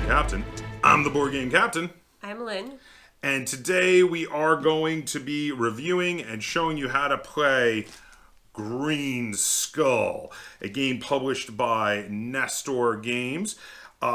Captain. I'm the Board Game Captain. I'm Lynn. And today we are going to be reviewing and showing you how to play Green Skull, a game published by Nestor Games.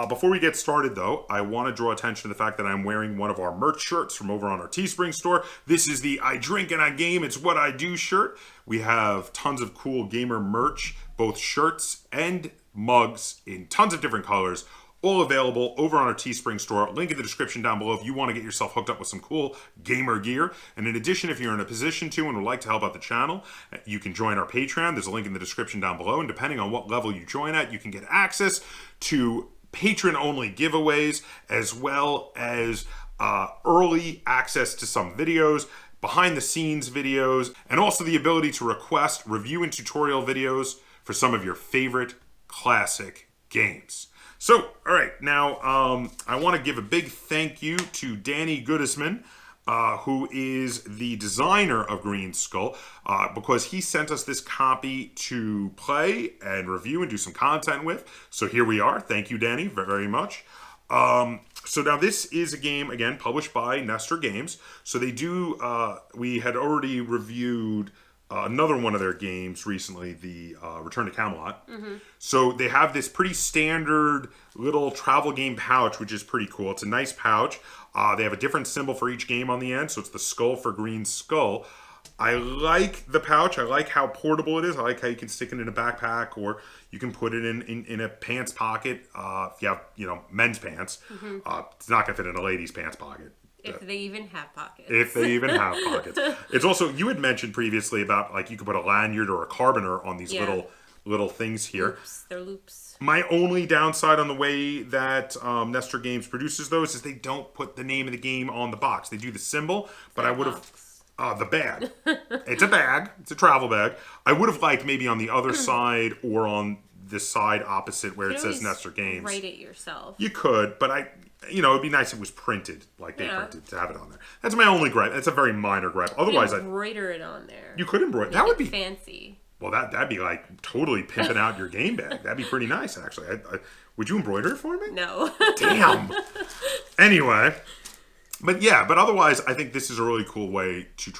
Before we get started, though, I want to draw attention to the fact that I'm wearing one of our merch shirts from over on our Teespring store. This is the I Drink and I Game, It's What I Do shirt. We have tons of cool gamer merch, both shirts and mugs in tons of different colors, all available over on our Teespring store. Link in the description down below if you want to get yourself hooked up with some cool gamer gear. And in addition, if you're in a position to and would like to help out the channel, you can join our Patreon. There's a link in the description down below. And depending on what level you join at, you can get access to patron-only giveaways, as well as early access to some videos, behind-the-scenes videos, and also the ability to request review and tutorial videos for some of your favorite classic games. So, all right, now I want to give a big thank you to Danny Goodisman, who is the designer of Green Skull, because he sent us this copy to play and review and do some content with. So here we are. Thank you, Danny, very much. So now this is a game, again, published by Nestor Games. So they do, we had already reviewed another one of their games recently, the Return to Camelot. Mm-hmm. So they have this pretty standard little travel game pouch, which is pretty cool. It's a nice pouch. They have a different symbol for each game on the end, so it's the skull for Green Skull. I like the pouch. I like how portable it is. I like how you can stick it in a backpack, or you can put it in a pants pocket if you have, men's pants. Mm-hmm. It's not going to fit in a lady's pants pocket. If they even have pockets. If they even have pockets. It's also, you had mentioned previously about, like, you could put a lanyard or a carboner on these little things here. Loops. They're loops. My only downside on the way that Nestor Games produces those is they don't put the name of the game on the box. They do the symbol, but I would have... the bag. It's a bag. It's a travel bag. I would have liked maybe on the other side or on the side opposite where it says Nestor Games. Write it yourself. You could, but it'd be nice if it was printed, like they printed, to have it on there. That's my only gripe. That's a very minor gripe. Otherwise, I'd embroider it on there. You could embroider. That would be fancy. Well, that'd be like totally pimping out your game bag. That'd be pretty nice, actually. Would you embroider it for me? No. Damn. Anyway, but otherwise, I think this is a really cool way to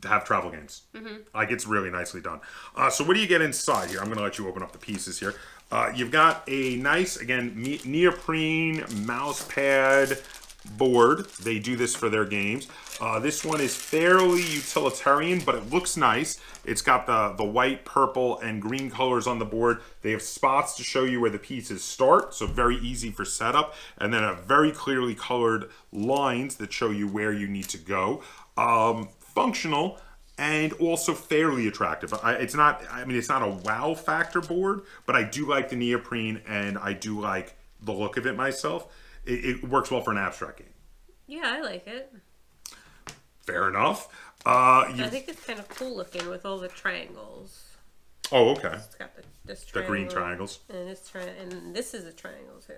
have travel games. Mm-hmm. Like, it's really nicely done. So what do you get inside here? I'm going to let you open up the pieces here. You've got a nice, again, neoprene mouse pad board. They do this for their games. This one is fairly utilitarian, but it looks nice. It's got the white, purple, and green colors on the board. They have spots to show you where the pieces start, so very easy for setup. And then a very clearly colored lines that show you where you need to go. Functional and also fairly attractive. It's not a wow factor board, but I do like the neoprene and I do like the look of it myself. It works well for an abstract game. Yeah, I like it. Fair enough. I think it's kind of cool looking with all the triangles. Oh, okay. It's got this triangle. The green triangles. And this is a triangle too.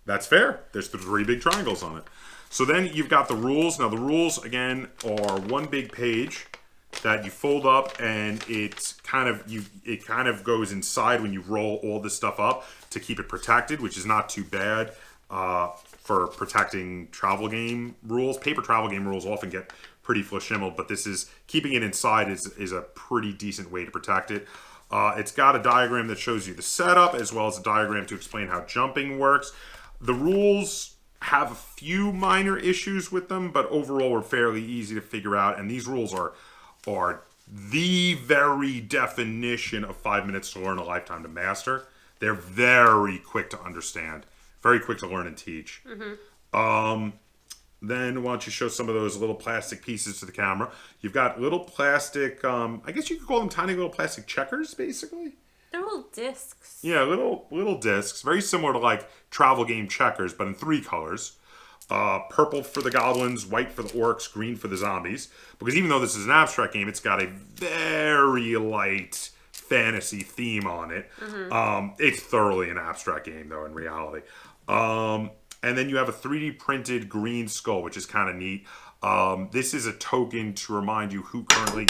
That's fair. There's the 3 big triangles on it. So then you've got the rules. Now the rules, again, are one big page that you fold up, and it kind of goes inside when you roll all this stuff up to keep it protected, which is not too bad for protecting travel game rules. Paper travel game rules often get pretty flashimmeled, but this is keeping it inside is a pretty decent way to protect it. It's got a diagram that shows you the setup, as well as a diagram to explain how jumping works. The rules have a few minor issues with them, but overall are fairly easy to figure out. And these rules are the very definition of 5 minutes to learn, a lifetime to master. They're very quick to understand, very quick to learn and teach. Mm-hmm. Then why don't you show some of those little plastic pieces to the camera? You've got little plastic, I guess you could call them tiny little plastic checkers, basically. They're little discs. Yeah, little discs. Very similar to like travel game checkers, but in 3 colors. Purple for the goblins, white for the orcs, green for the zombies. Because even though this is an abstract game, it's got a very light fantasy theme on it. Mm-hmm. It's thoroughly an abstract game, though, in reality. And then you have a 3D printed green skull, which is kind of neat. This is a token to remind you who currently...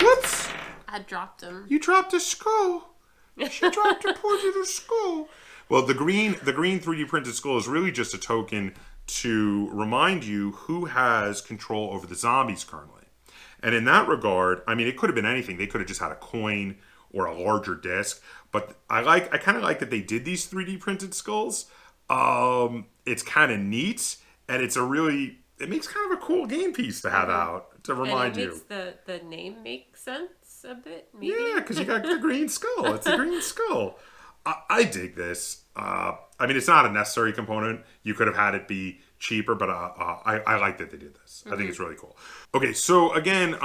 Whoops! I dropped him. You dropped a skull. She dropped her poor little skull. Well, the green 3D printed skull is really just a token to remind you who has control over the zombies currently. And in that regard, I mean, it could have been anything. They could have just had a coin or a larger disc. But I kind of like that they did these 3D printed skulls. It's kind of neat, and it makes kind of a cool game piece to have out to remind you. And it makes the name make sense a bit, maybe? Yeah, because you got the green skull. It's a green skull. I dig this. I mean, it's not a necessary component. You could have had it be cheaper, but I like that they did this. I think it's really cool. Okay, so again,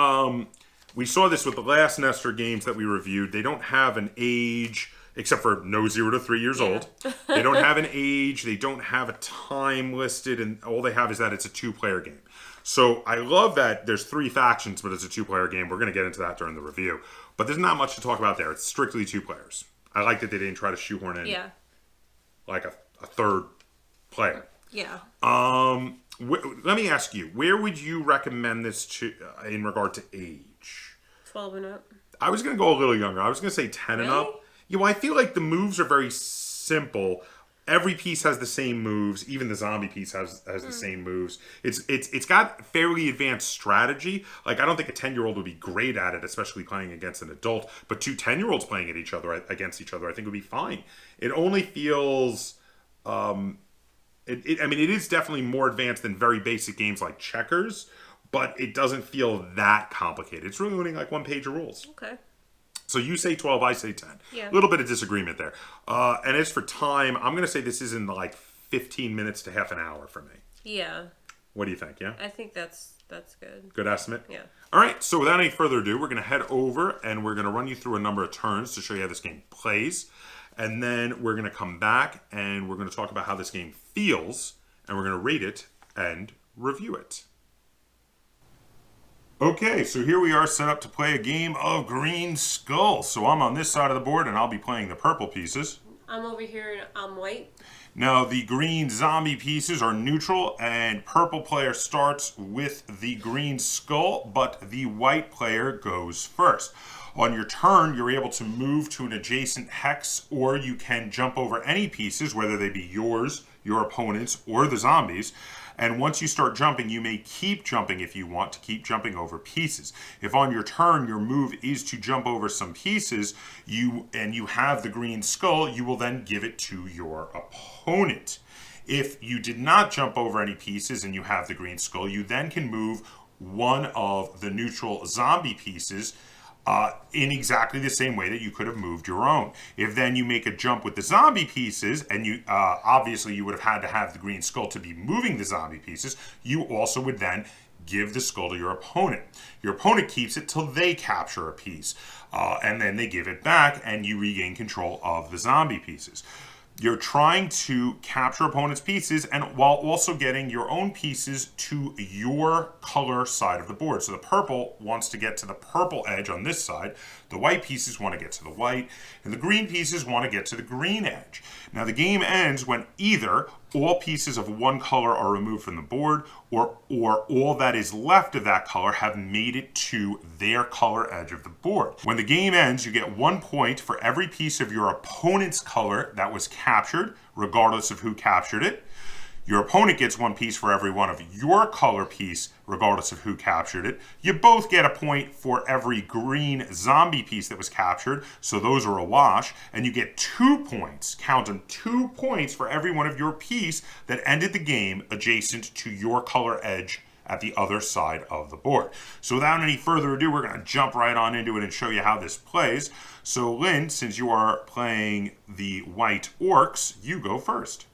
we saw this with the last Nestor games that we reviewed. They don't have an age, except for no 0 to 3 years old. They don't have an age. They don't have a time listed, and all they have is that it's a 2-player game. So I love that there's 3 factions, but it's a 2-player game. We're going to get into that during the review. But there's not much to talk about there. It's strictly 2 players. I like that they didn't try to shoehorn in like a third player. Yeah. Let me ask you, where would you recommend this to in regard to age? 12 and up. I was going to go a little younger. I was going to say 10 and up. Yeah, well, I feel like the moves are very simple. Every piece has the same moves. Even the zombie piece has the same moves. It's got fairly advanced strategy. Like, I don't think a 10-year-old would be great at it, especially playing against an adult. But 2 10-year-olds playing against each other, I think would be fine. It only feels, I mean, it is definitely more advanced than very basic games like checkers, but it doesn't feel that complicated. It's really only like 1 page of rules. Okay. So you say 12, I say 10. Yeah. A little bit of disagreement there. And as for time, I'm going to say this is in like 15 minutes to half an hour for me. Yeah. What do you think, yeah? I think that's good. Good estimate? Yeah. All right, so without any further ado, we're going to head over and we're going to run you through a number of turns to show you how this game plays. And then we're going to come back and we're going to talk about how this game feels, and we're going to rate it and review it. Okay, so here we are set up to play a game of Green Skull. So I'm on this side of the board and I'll be playing the purple pieces. I'm over here and I'm white. Now the green zombie pieces are neutral, and purple player starts with the green skull, but the white player goes first. On your turn, you're able to move to an adjacent hex, or you can jump over any pieces, whether they be yours, your opponent's, or the zombies. And once you start jumping, you may keep jumping if you want to keep jumping over pieces. If on your turn your move is to jump over some pieces, you have the green skull, you will then give it to your opponent. If you did not jump over any pieces and you have the green skull, you then can move one of the neutral zombie pieces in exactly the same way that you could have moved your own. If then you make a jump with the zombie pieces, and you obviously you would have had to have the green skull to be moving the zombie pieces, you also would then give the skull to your opponent. Your opponent keeps it till they capture a piece, and then they give it back, and you regain control of the zombie pieces. You're trying to capture opponent's pieces, and while also getting your own pieces to your color side of the board. So the purple wants to get to the purple edge on this side, the white pieces want to get to the white, and the green pieces want to get to the green edge. Now the game ends when either all pieces of one color are removed from the board, or all that is left of that color have made it to their color edge of the board. When the game ends, you get 1 point for every piece of your opponent's color that was captured, regardless of who captured it. Your opponent gets 1 piece for every one of your color piece, regardless of who captured it. You both get a point for every green zombie piece that was captured, so those are a wash. And you get 2 points, count them, 2 points for every one of your piece that ended the game adjacent to your color edge at the other side of the board. So without any further ado, we're going to jump right on into it and show you how this plays. So Lynn, since you are playing the white orcs, you go first.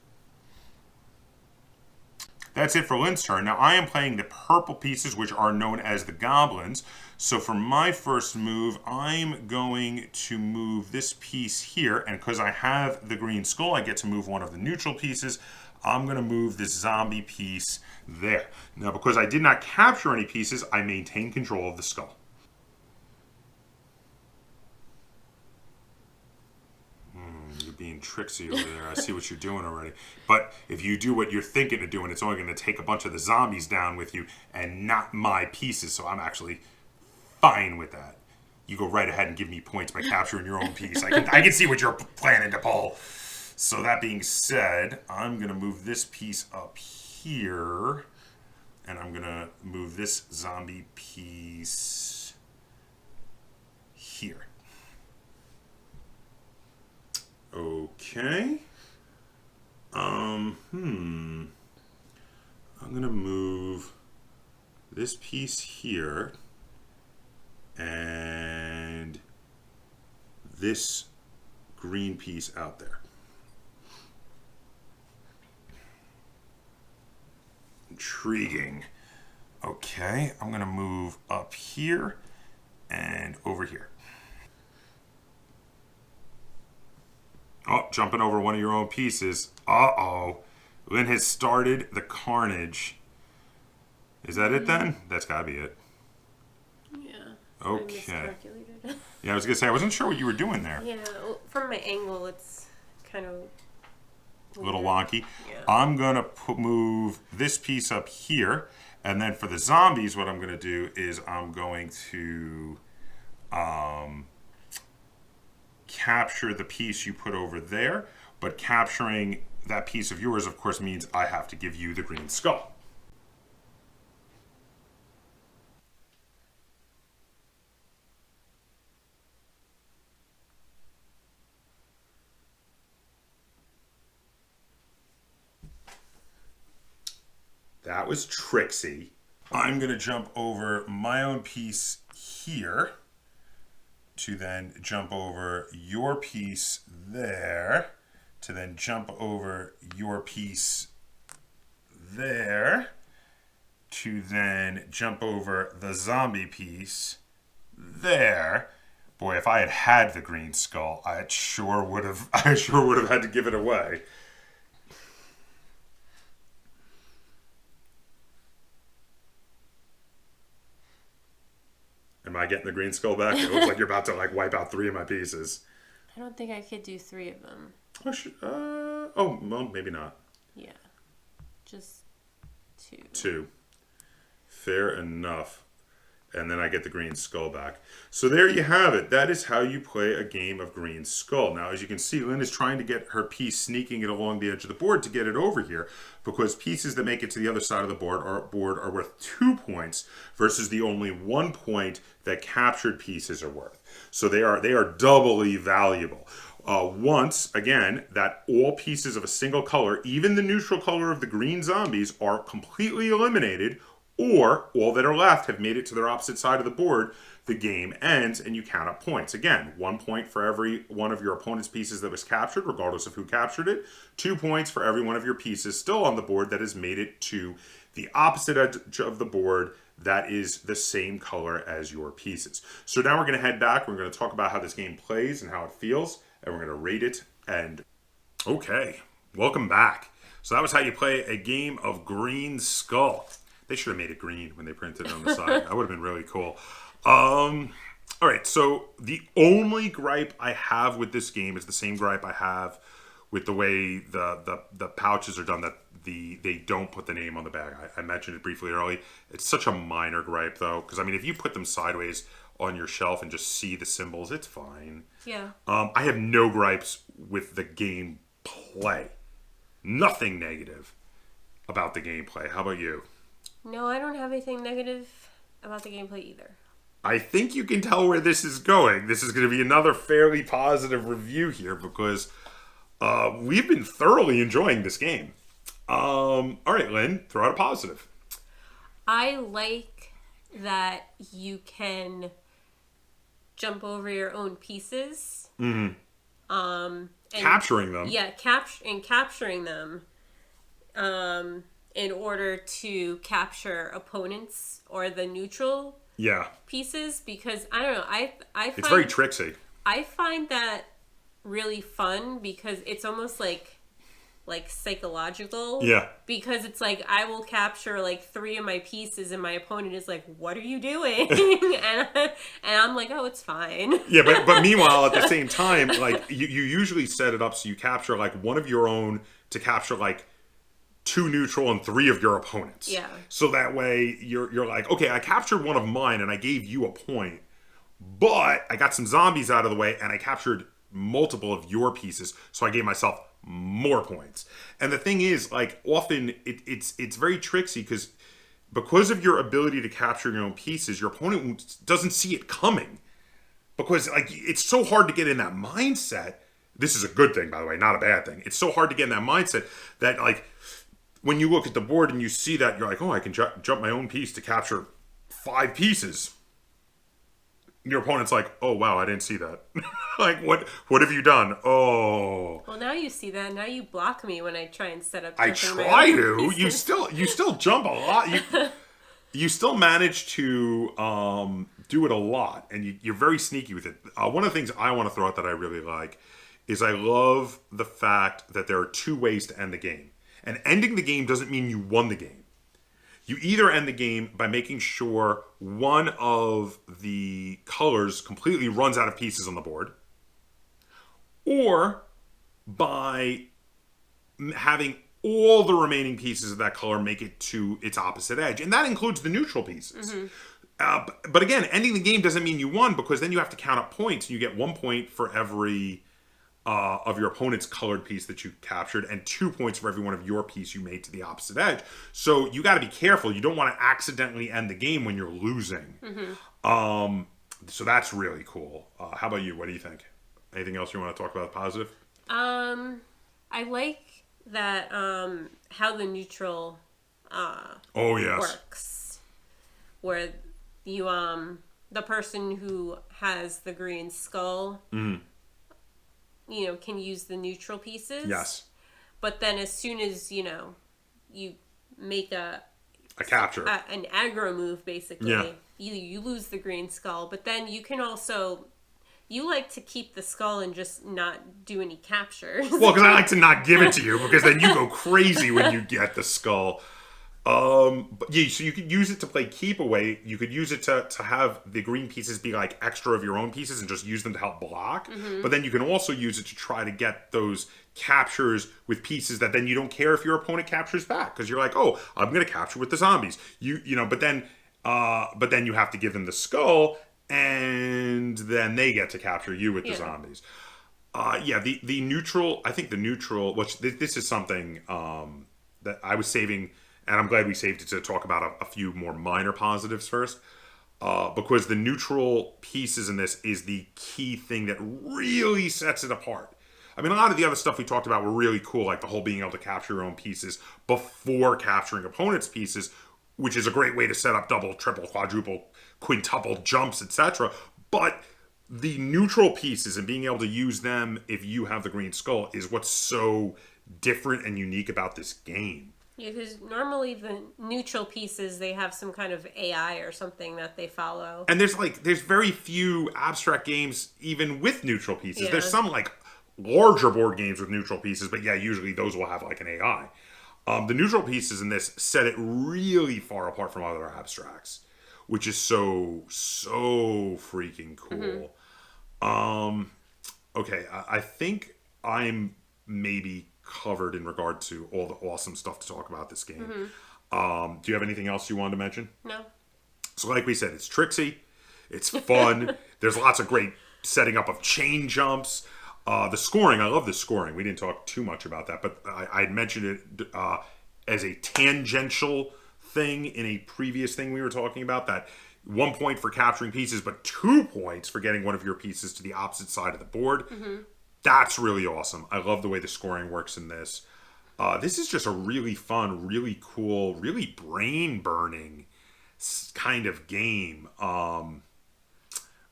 That's it for Lynn's turn. Now I am playing the purple pieces, which are known as the goblins. So for my first move, I'm going to move this piece here, and because I have the green skull, I get to move one of the neutral pieces. I'm going to move this zombie piece there. Now because I did not capture any pieces, I maintain control of the skull. You're being tricksy over there. I see what you're doing already. But if you do what you're thinking of doing, it's only going to take a bunch of the zombies down with you and not my pieces. So I'm actually fine with that. You go right ahead and give me points by capturing your own piece. I can see what you're planning to pull. So that being said, I'm going to move this piece up here. And I'm going to move this zombie piece here. Okay. I'm going to move this piece here and this green piece out there. Intriguing. Okay, I'm going to move up here and over here. Oh, jumping over one of your own pieces. Uh-oh. Lynn has started the carnage. Is that it then? That's got to be it. Yeah. Okay. I miscalculated. Yeah, I was going to say, I wasn't sure what you were doing there. Yeah, from my angle, it's kind of A little wonky. Yeah. I'm going to move this piece up here. And then for the zombies, what I'm going to do is I'm going to capture the piece you put over there. But capturing that piece of yours, of course, means I have to give you the green skull. That was Trixie. I'm going to jump over my own piece here to then jump over your piece there to then jump over your piece there to then jump over the zombie piece there. Boy, if I had had the green skull, I sure would have had to give it away. Am I getting the green skull back? It looks like you're about to wipe out 3 of my pieces. I don't think I could do 3 of them. Oh, well, maybe not. Yeah. Just 2. 2. Fair enough. And then I get the green skull back. So there you have it. That is how you play a game of green skull. Now, as you can see, Lynn is trying to get her piece, sneaking it along the edge of the board to get it over here, because pieces that make it to the other side of the board are worth 2 points versus the only 1 point that captured pieces are worth. So they are doubly valuable. Once, again, that all pieces of a single color, even the neutral color of the green zombies, are completely eliminated, or all that are left have made it to their opposite side of the board, the game ends and you count up points. Again, 1 point for every one of your opponent's pieces that was captured, regardless of who captured it. 2 points for every one of your pieces still on the board that has made it to the opposite edge of the board that is the same color as your pieces. So now we're going to head back. We're going to talk about how this game plays and how it feels, and we're going to rate it. And okay, welcome back. So that was how you play a game of Green Skull. They should have made it green when they printed it on the side. That would have been really cool. All right, so the only gripe I have with this game is the same gripe I have with the way the pouches are done, that they don't put the name on the bag. I mentioned it briefly early. It's such a minor gripe, though, because, I mean, if you put them sideways on your shelf and just see the symbols, it's fine. Yeah. I have no gripes with the gameplay. Nothing negative about the gameplay. How about you? No, I don't have anything negative about the gameplay either. I think you can tell where this is going. This is going to be another fairly positive review here because we've been thoroughly enjoying this game. All right, Lynn, throw out a positive. I like that you can jump over your own pieces. Mm-hmm. And, capturing them. Yeah, capturing them. In order to capture opponents or the neutral pieces, because I don't know, I find it's very tricksy. I find that really fun because it's almost like psychological. Yeah. Because it's like I will capture 3 of my pieces and my opponent is like, "What are you doing?" and I'm like, "Oh, it's fine." Yeah, but meanwhile at the same time, you usually set it up so you capture one of your own to capture 2 neutral and 3 of your opponents. Yeah. So that way you're like, okay, I captured one of mine and I gave you a point, but I got some zombies out of the way and I captured multiple of your pieces, so I gave myself more points. And the thing is, like, often it's very tricksy because of your ability to capture your own pieces, your opponent doesn't see it coming. Because, like, it's so hard to get in that mindset. This is a good thing, by the way, not a bad thing. It's so hard to get in that mindset that, like, when you look at the board and you see that, you're like, oh, I can jump my own piece to capture 5 pieces. Your opponent's like, oh, wow, I didn't see that. Like, what have you done? Oh. Well, now you see that. Now you block me when I try and set up. I try to. You still jump a lot. You still manage to do it a lot, and you're very sneaky with it. One of the things I want to throw out that I really like is I love the fact that there are 2 ways to end the game. And ending the game doesn't mean you won the game. You either end the game by making sure one of the colors completely runs out of pieces on the board, or by having all the remaining pieces of that color make it to its opposite edge. And that includes the neutral pieces. But again, ending the game doesn't mean you won, because then you have to count up points. You get 1 point for every of your opponent's colored piece that you captured, and 2 points for every one of your piece you made to the opposite edge. So you got to be careful. You don't want to accidentally end the game when you're losing. So that's really cool. How about you? What do you think? Anything else you want to talk about positive? I like that how the neutral works, where you the person who has the green skull can use the neutral pieces. Yes. But then as soon as, you make a capture. An aggro move, basically, you lose the green skull. But then you can also, you like to keep the skull and just not do any captures. Well, because I like to not give it to you, because then you go crazy when you get the skull. But yeah, so you could use it to play keep away. You could use it to have the green pieces be like extra of your own pieces and just use them to help block. But then you can also use it to try to get those captures with pieces that then you don't care if your opponent captures back, because you're like, oh, I'm going to capture with the zombies. But then you have to give them the skull, and then they get to capture you with the zombies. The neutral. I think the neutral. Which this is something that I was saving. And I'm glad we saved it to talk about a few more minor positives first. Because the neutral pieces in this is the key thing that really sets it apart. I mean, a lot of the other stuff we talked about were really cool, like the whole being able to capture your own pieces before capturing opponents' pieces, which is a great way to set up double, triple, quadruple, quintuple jumps, etc. But the neutral pieces and being able to use them if you have the green skull is what's so different and unique about this game. Yeah, because normally the neutral pieces, they have some kind of AI or something that they follow. And there's very few abstract games even with neutral pieces. There's some like larger board games with neutral pieces, but usually those will have like an AI. The neutral pieces in this set it really far apart from other abstracts, which is so freaking cool. Okay, I think I'm maybe covered in regard to all the awesome stuff to talk about this game. Do you have anything else you wanted to mention? No. So like we said, it's tricksy, it's fun, there's lots of great setting up of chain jumps. The scoring, I love the scoring. We didn't talk too much about that, but I had mentioned it as a tangential thing in a previous thing we were talking about, that 1 point for capturing pieces, but 2 points for getting one of your pieces to the opposite side of the board. That's really awesome. I love the way the scoring works in this. This is just a really fun, really cool, really brain-burning kind of game.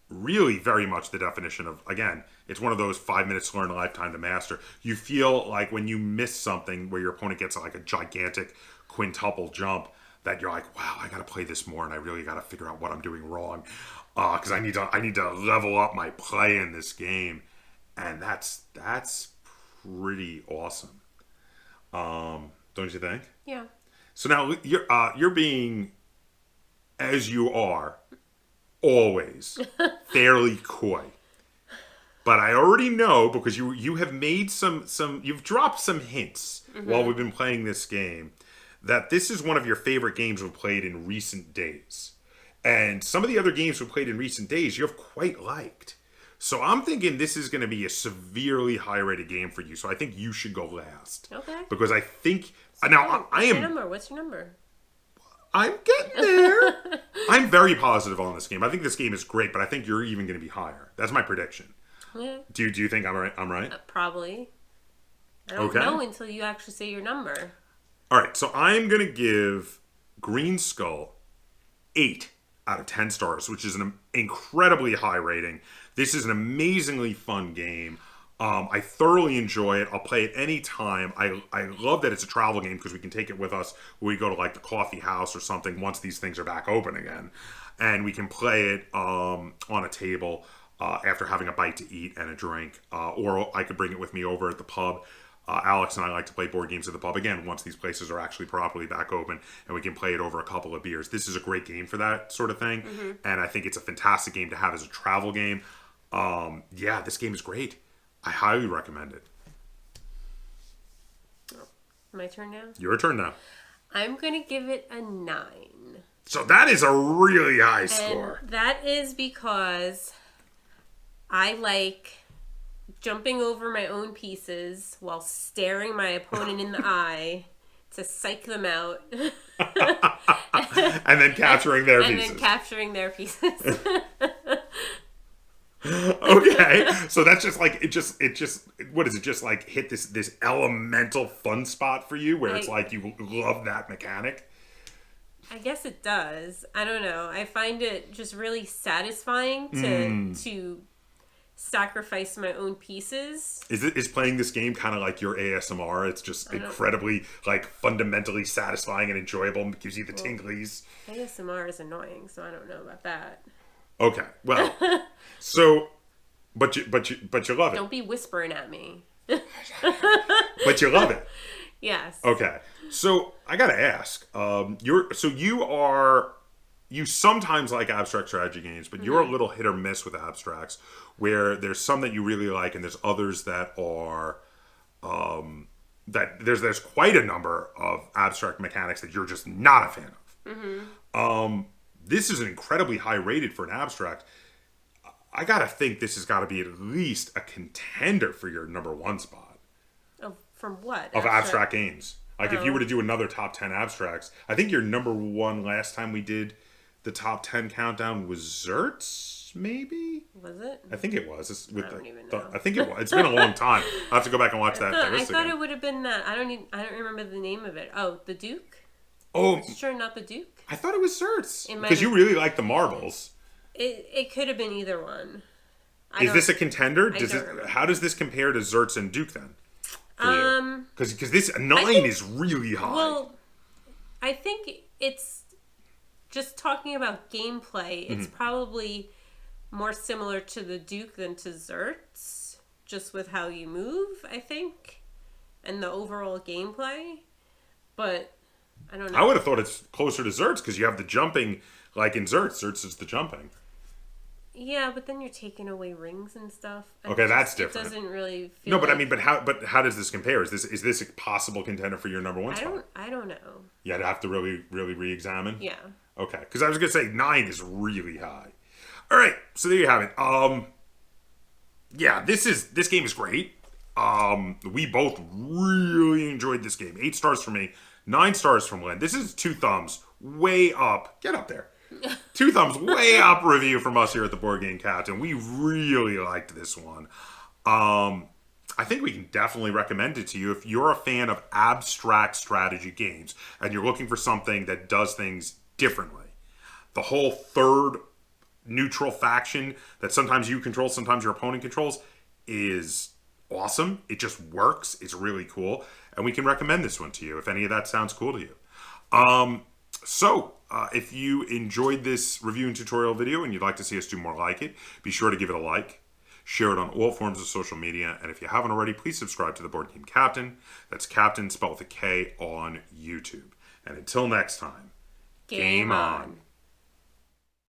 Really very much the definition of, again, it's one of those 5 minutes to learn, a lifetime to master. You feel like when you miss something where your opponent gets like a gigantic quintuple jump, that you're like, wow, I got to play this more, and I really got to figure out what I'm doing wrong, because I need to level up my play in this game. And that's pretty awesome, don't you think? Yeah. So now you're being, as you are, always fairly coy. But I already know, because you have made some you've dropped some hints while we've been playing this game, that this is one of your favorite games we've played in recent days. And some of the other games we've played in recent days you have quite liked. So I'm thinking this is going to be a severely high-rated game for you. So I think you should go last. Okay. Because I think now I am. What's your number? I'm getting there. I'm very positive on this game. I think this game is great, but I think you're even going to be higher. That's my prediction. Yeah. Do you think I'm right? I'm right. Probably. I don't know until you actually say your number. All right, so I'm going to give Green Skull 8 out of 10 stars, which is an incredibly high rating. This is an amazingly fun game. I thoroughly enjoy it. I'll play it anytime. I love that it's a travel game because we can take it with us when we go to like the coffee house or something once these things are back open again. And we can play it on a table after having a bite to eat and a drink. Or I could bring it with me over at the pub. Alex and I like to play board games at the pub again once these places are actually properly back open, and we can play it over a couple of beers. This is a great game for that sort of thing, and I think it's a fantastic game to have as a travel game. Yeah, this game is great. I highly recommend it. My turn now? Your turn now. I'm going to give it a 9. So that is a really high score. That is because I like jumping over my own pieces while staring my opponent in the eye to psych them out. And then capturing their pieces. And then capturing their pieces. Okay, so that's just like it just what is it, just like hit this elemental fun spot for you where it's like you love that mechanic? I guess it does. I don't know. I find it just really satisfying to sacrifice my own pieces. Is playing this game kind of like your ASMR? It's just incredibly like fundamentally satisfying and enjoyable and gives you the tinglies. ASMR is annoying, so I don't know about that. Okay, well, so, but you love it. Don't be whispering at me. But you love it. Yes. Okay, so I gotta ask, you sometimes like abstract strategy games, but you're a little hit or miss with abstracts, where there's some that you really like, and there's others that are, that there's quite a number of abstract mechanics that you're just not a fan of. This is an incredibly high rated for an abstract. I gotta think this has got to be at least a contender for your number 1 spot. Oh, from what? Of abstract games. Like if you were to do another top 10 abstracts, I think your number 1 last time we did the top 10 countdown was Zertz, maybe? Was it? I think it was. I don't even know. I think it was. It's been a long time. I'll have to go back and watch that. I thought it would have been that. I don't remember the name of it. Oh, the Duke? Oh, sure, not the Duke. I thought it was Zertz because you really like the marbles. It could have been either one. Is this a contender? How does this compare to Zertz and Duke then? Because this 9 is really high. Well, I think it's just talking about gameplay. It's probably more similar to the Duke than to Zertz, just with how you move, I think, and the overall gameplay. But I don't know. I would have thought it's closer to Zertz because you have the jumping, like in Zertz. Zertz is the jumping. Yeah, but then you're taking away rings and stuff. Okay, that's different. It doesn't really feel. No, but I mean, but how does this compare? Is this a possible contender for your number 1 spot? I don't know. Yeah, I'd have to really re-examine. Yeah. Okay, because I was gonna say 9 is really high. All right, so there you have it. Yeah, this game is great. We both really enjoyed this game. 8 stars for me, 9 stars from Lynn. This is 2 thumbs way up. Get up there. 2 thumbs way up review from us here at the Board Game Captain. We really liked this one. I think we can definitely recommend it to you if you're a fan of abstract strategy games and you're looking for something that does things differently. The whole third neutral faction that sometimes you control, sometimes your opponent controls is awesome. It just works. It's really cool. And we can recommend this one to you if any of that sounds cool to you. If you enjoyed this review and tutorial video and you'd like to see us do more like it, be sure to give it a like, share it on all forms of social media, and if you haven't already, please subscribe to the Board Game Captain. That's Captain spelled with a K on YouTube. And until next time, game on.